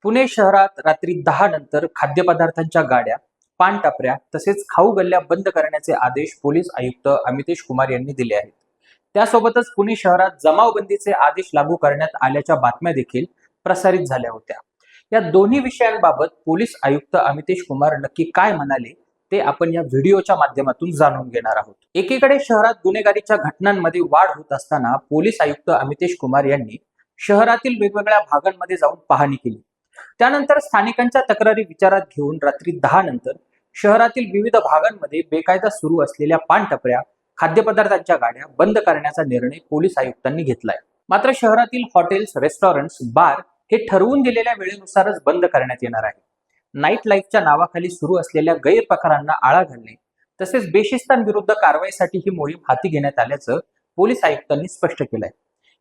पुणे शहरात रात्री 10 नंतर खाद्यपदार्थांच्या गाड्या, पानटपऱ्या तसेच खाऊ गल्ल्या बंद करण्याचे आदेश पोलीस आयुक्त अमितेश कुमार यांनी दिले आहेत. त्यासोबतच पुणे शहरात जमावबंदीचे आदेश लागू करण्यात आल्याच्या बातम्या देखील प्रसारित झाल्या होत्या. या दोन्ही विषयांबाबत पोलीस आयुक्त अमितेश कुमार नक्की काय म्हणाले ते आपण या व्हिडिओच्या माध्यमातून जाणून घेणार आहोत. एकीकडे शहरात गुन्हेगारीच्या घटनांमध्ये वाढ होत असताना पोलीस आयुक्त अमितेश कुमार यांनी शहरातील वेगवेगळ्या भागांमध्ये जाऊन पाहणी केली. त्यानंतर स्थानिकांच्या तक्रारी विचारात घेऊन रात्री 10 नंतर शहरातील विविध भागांमध्ये बेकायदा सुरू असलेल्या पानटपऱ्या, खाद्यपदार्थांच्या गाड्या बंद करण्याचा निर्णय पोलीस आयुक्तांनी घेतलाय. मात्र शहरातील हॉटेल्स, रेस्टॉरंट्स, बार हे ठरवून दिलेल्या वेळेनुसारच बंद करण्यात येणार आहे. नाईट लाईफच्या नावाखाली सुरू असलेल्या गैरप्रकारांना आळा घालणे तसेच बेशिस्तांविरुद्ध कारवाईसाठी ही मोहीम हाती घेण्यात आल्याचं पोलीस आयुक्तांनी स्पष्ट केलंय.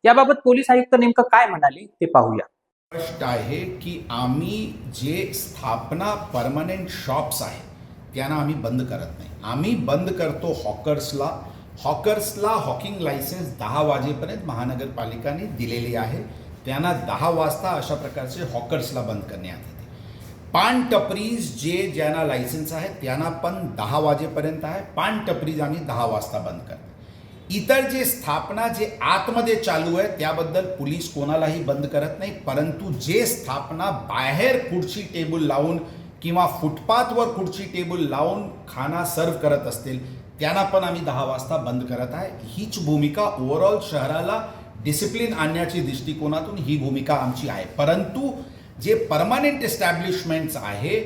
याबाबत पोलीस आयुक्त नेमकं काय म्हणाले ते पाहूया. स्पष्ट आहे की आम्ही जे स्थापना परमनंट शॉप्स आहे त्यांना आम्ही बंद करत नाही. आम्ही बंद करतो हॉकर्सला हॉकिंग लायसन्स 10 वाजेपर्यंत महानगरपालिकाने दिलेली आहे. त्यांना 10 वाजता अशा प्रकारचे हॉकर्सला बंद करण्यात येते. पान टपरीज ज्यांना लायसन्स आहे त्यांना पण 10 वाजेपर्यंत आहे. पान टपरीज आम्ही 10 वाजता बंद करतो. इतर जे स्थापना जे आतमध्ये चालू आहे त्याबद्दल पोलीस कोणालाही बंद करत नाही, परंतु जे स्थापना बाहेर खुर्ची टेबल लावून किंवा फुटपाथवर खुर्ची टेबल लावून खाना सर्व करत असतील त्यांना पण आम्ही 10 वाजता बंद करत आहे. हीच भूमिका ओव्हरऑल शहराला डिसिप्लिन आणण्याच्या दृष्टिकोनातून ही भूमिका आमची आहे. परंतु जे परमनंट एस्टॅब्लिशमेंट्स आहे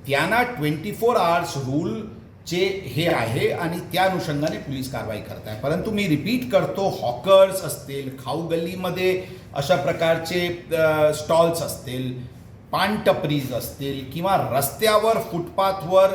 त्यांना 24 आवर्स रूल चे हे आहे आणि त्या अनुषंगाने पोलीस कारवाई करत आहे. परंतु मी रिपीट करतो, हॉकर्स असतील, खाऊ गल्लीमध्ये अशा प्रकारचे स्टॉल्स असतील, पानटपरीज असतील किंवा रस्त्यावर फुटपाथवर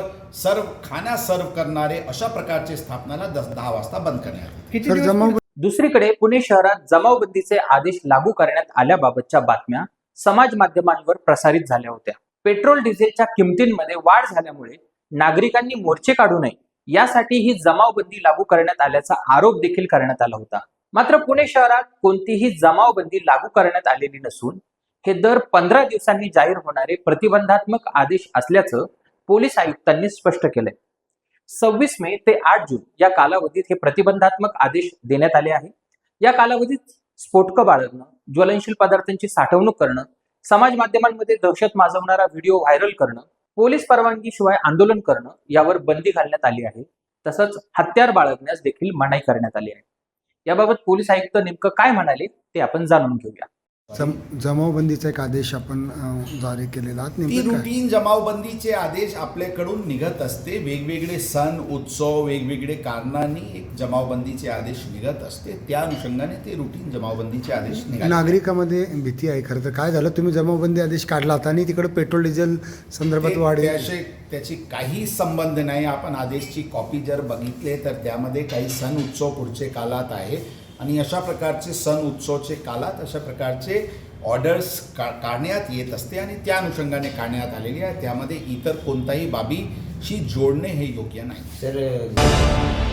खाना सर्व करणारे अशा प्रकारचे स्थापनाला 10 वाजता बंद करण्यात. दुसरीकडे पुणे शहरात जमावबंदीचे आदेश लागू करण्यात आल्याबाबतच्या बातम्या समाज माध्यमांवर प्रसारित झाल्या होत्या. पेट्रोल डिझेलच्या किमतींमध्ये वाढ झाल्यामुळे नागरिकांनी मोर्चे काढू नये यासाठी ही जमावबंदी लागू करण्यात आल्याचा आरोप देखील करण्यात आला होता. मात्र पुणे शहरात कोणतीही जमावबंदी लागू करण्यात आलेली नसून हे दर 15 दिवसांनी जाहीर होणारे प्रतिबंधात्मक आदेश असल्याचं पोलीस आयुक्तांनी स्पष्ट केलंय. 26 मे ते 8 जून या कालावधीत हे प्रतिबंधात्मक आदेश देण्यात आले आहे. या कालावधीत स्फोटकं बाळगणं, ज्वलनशील पदार्थांची साठवणूक करणं, समाज माध्यमांमध्ये दहशत माजवणारा व्हिडिओ व्हायरल करणं, पोलीस परवानगीशिवाय आंदोलन करणं यावर बंदी घालण्यात आली आहे. तसंच हत्यार बाळगण्यास देखील मनाई करण्यात आली आहे. याबाबत पोलीस आयुक्त नेमकं काय म्हणाले ते आपण जाणून घेऊया. जमावबंदीचा एक आदेश आपण जारी केलेला आहे. ती रुटीन जमावबंदीचे आदेश आपल्याकडून निघत असते. वेगवेगळे सण उत्सव वेगवेगळे कारणांनी एक जमावबंदीचे आदेश निघत असते. त्या अनुषंगाने ते रुटीन जमावबंदीचे आदेश निघाले. नागरिकांमध्ये भीती आहे. खरं तर काय झालं, तुम्ही जमावबंदी आदेश काढला होता आणि तिकडे पेट्रोल डिझेल संदर्भात वाढ त्याची काही संबंध नाही. आपण आदेशची कॉपी जर बघितले तर त्यामध्ये काही सण उत्सव पुढचे काळात आहे आणि अशा प्रकारचे सण उत्सवचे काळात अशा प्रकारचे ऑर्डर्स काढण्यात येत असते आणि त्या अनुषंगाने काढण्यात आलेली आहे. त्यामध्ये इतर कोणताही बाबीशी जोडणे हे योग्य नाही.